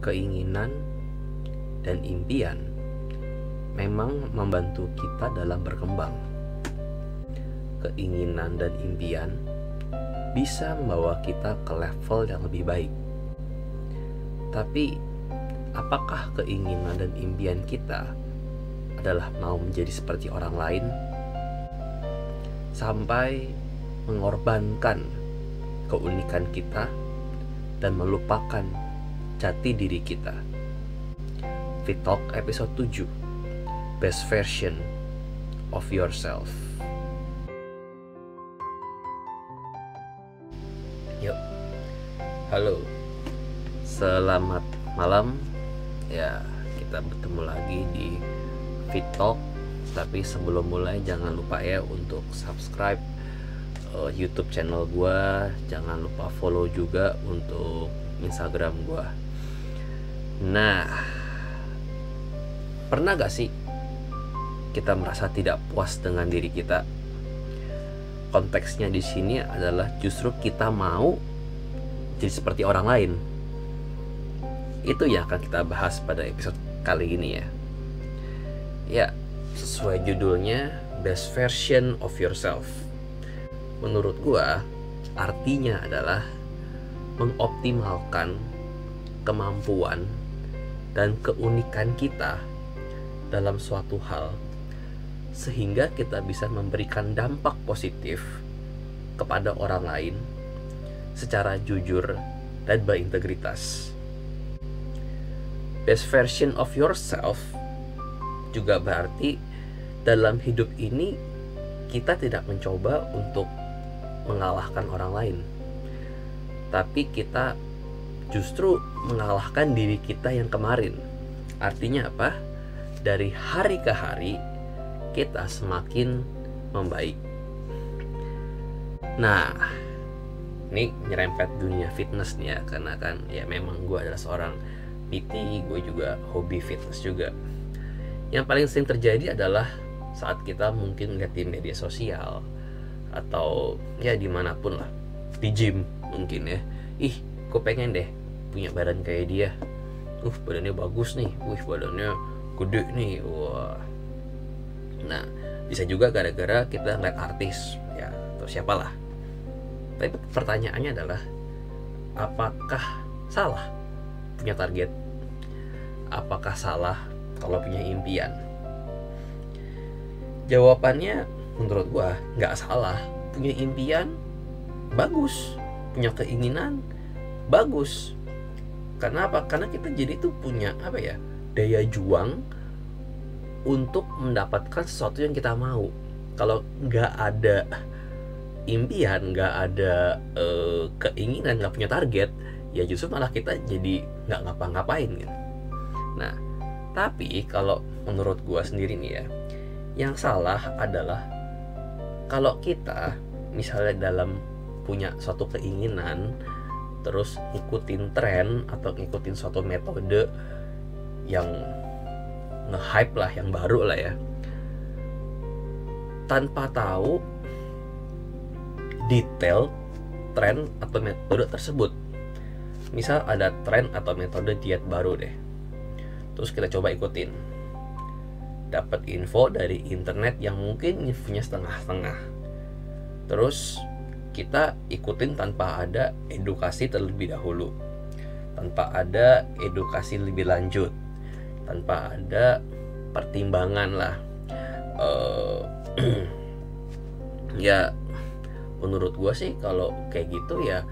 keinginan dan impian memang membantu kita dalam berkembang. Keinginan dan impian bisa membawa kita ke level yang lebih baik. Tapi, apakah keinginan dan impian kita adalah mau menjadi seperti orang lain? Sampai mengorbankan keunikan kita dan melupakan jati diri kita. Fit Talk episode 7, Best Version of Yourself. Yuk, halo, selamat malam. Ya, kita bertemu lagi di Fit Talk. Tapi sebelum mulai jangan lupa ya untuk subscribe YouTube channel gue. Jangan lupa follow juga untuk Instagram gue. Nah, pernah gak sih kita merasa tidak puas dengan diri kita? Konteksnya di sini adalah justru kita mau jadi seperti orang lain. Itu yang akan kita bahas pada episode kali ini ya. Ya, sesuai judulnya, Best Version of Yourself. Menurut gua, artinya adalah mengoptimalkan kemampuan dan keunikan kita dalam suatu hal, sehingga kita bisa memberikan dampak positif kepada orang lain secara jujur dan berintegritas. Best version of yourself juga berarti dalam hidup ini kita tidak mencoba untuk mengalahkan orang lain, tapi kita justru mengalahkan diri kita yang kemarin. Artinya apa? Dari hari ke hari kita semakin membaik. Nah, ini nyerempet dunia fitness nih ya, karena kan ya memang gue adalah seorang PT, gue juga hobi fitness juga. Yang paling sering terjadi adalah saat kita mungkin lihat di media sosial atau ya dimanapun lah, di gym mungkin ya, gue pengen deh punya badan kayak dia, badannya bagus nih, badannya gede nih, wah. Nah, bisa juga gara-gara kita ngeliat artis ya, atau siapalah. Tapi pertanyaannya adalah, apakah salah punya target? Apakah salah kalau punya impian? Jawabannya menurut gua nggak salah. Punya impian bagus, punya keinginan bagus. Karena apa? Karena kita jadi tuh punya daya juang untuk mendapatkan sesuatu yang kita mau. Kalau nggak ada impian, nggak ada keinginan, nggak punya target, ya justru malah kita jadi nggak ngapa-ngapain gitu. Nah, tapi kalau menurut gua sendiri nih ya, yang salah adalah kalau kita misalnya dalam punya suatu keinginan, terus ngikutin tren atau ngikutin suatu metode yang nge-hype lah, yang baru lah ya, tanpa tahu detail tren atau metode tersebut. Misal ada tren atau metode diet baru deh, terus kita coba ikutin, dapat info dari internet yang mungkin infonya setengah-setengah, terus kita ikutin tanpa ada edukasi terlebih dahulu, tanpa ada edukasi lebih lanjut, tanpa ada pertimbangan lah. Ya menurut gue sih kalau kayak gitu ya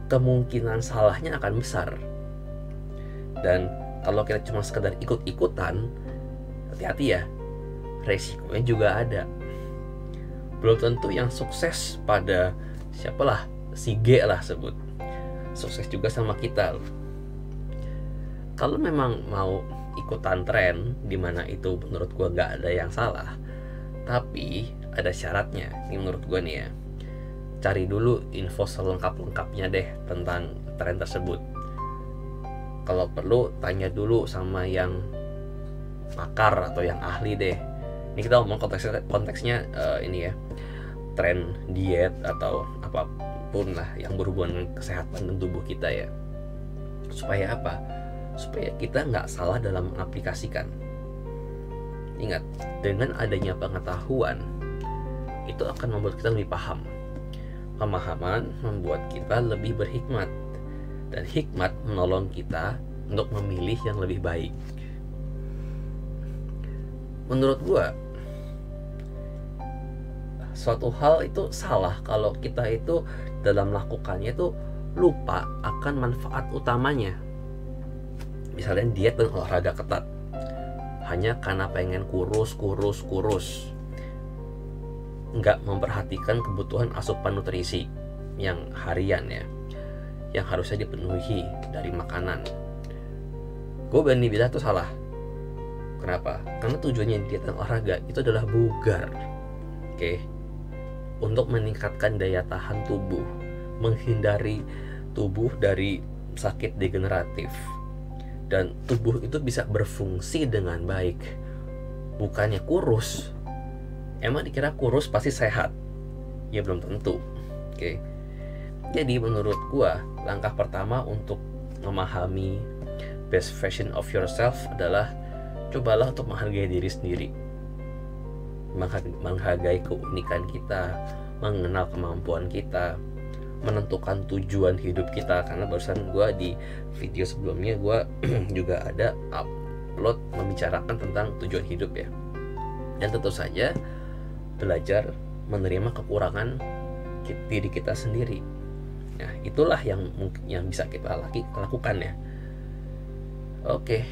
kemungkinan salahnya akan besar. Dan kalau kita cuma sekedar ikut-ikutan, hati-hati ya, resikonya juga ada. Belum tentu yang sukses pada siapalah, si G lah sebut, sukses juga sama kita loh. Kalau memang mau ikutan tren, dimana itu menurut gue gak ada yang salah, tapi ada syaratnya. Ini menurut gue nih ya, cari dulu info selengkap-lengkapnya deh tentang tren tersebut. Kalau perlu tanya dulu sama yang pakar atau yang ahli deh. Ini kita ngomong konteksnya ini ya, tren diet atau apapun lah yang berhubungan dengan kesehatan dan tubuh kita ya. Supaya apa? Supaya kita nggak salah dalam mengaplikasikan. Ingat, dengan adanya pengetahuan itu akan membuat kita lebih paham. Pemahaman membuat kita lebih berhikmat, dan hikmat menolong kita untuk memilih yang lebih baik. Menurut gua, suatu hal itu salah kalau kita itu dalam melakukannya itu lupa akan manfaat utamanya. Misalnya diet dan olahraga ketat hanya karena pengen kurus, nggak memperhatikan kebutuhan asupan nutrisi yang harian ya, yang harusnya dipenuhi dari makanan. Gue berani bilang itu salah. Kenapa? Karena tujuannya diet dan olahraga itu adalah bugar, oke? Untuk meningkatkan daya tahan tubuh, menghindari tubuh dari sakit degeneratif, dan tubuh itu bisa berfungsi dengan baik, bukannya kurus. Emang dikira kurus pasti sehat? Ya belum tentu. Oke. Jadi menurut gua, langkah pertama untuk memahami best version of yourself adalah cobalah untuk menghargai diri sendiri, menghargai keunikan kita, mengenal kemampuan kita, menentukan tujuan hidup kita. Karena barusan gua di video sebelumnya gua juga ada upload membicarakan tentang tujuan hidup ya. Dan tentu saja belajar menerima kekurangan diri kita sendiri. Nah, itulah yang bisa kita lakukan ya. Oke.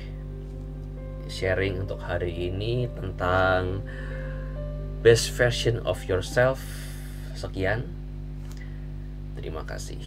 Sharing untuk hari ini tentang best version of yourself. Sekian. Terima kasih.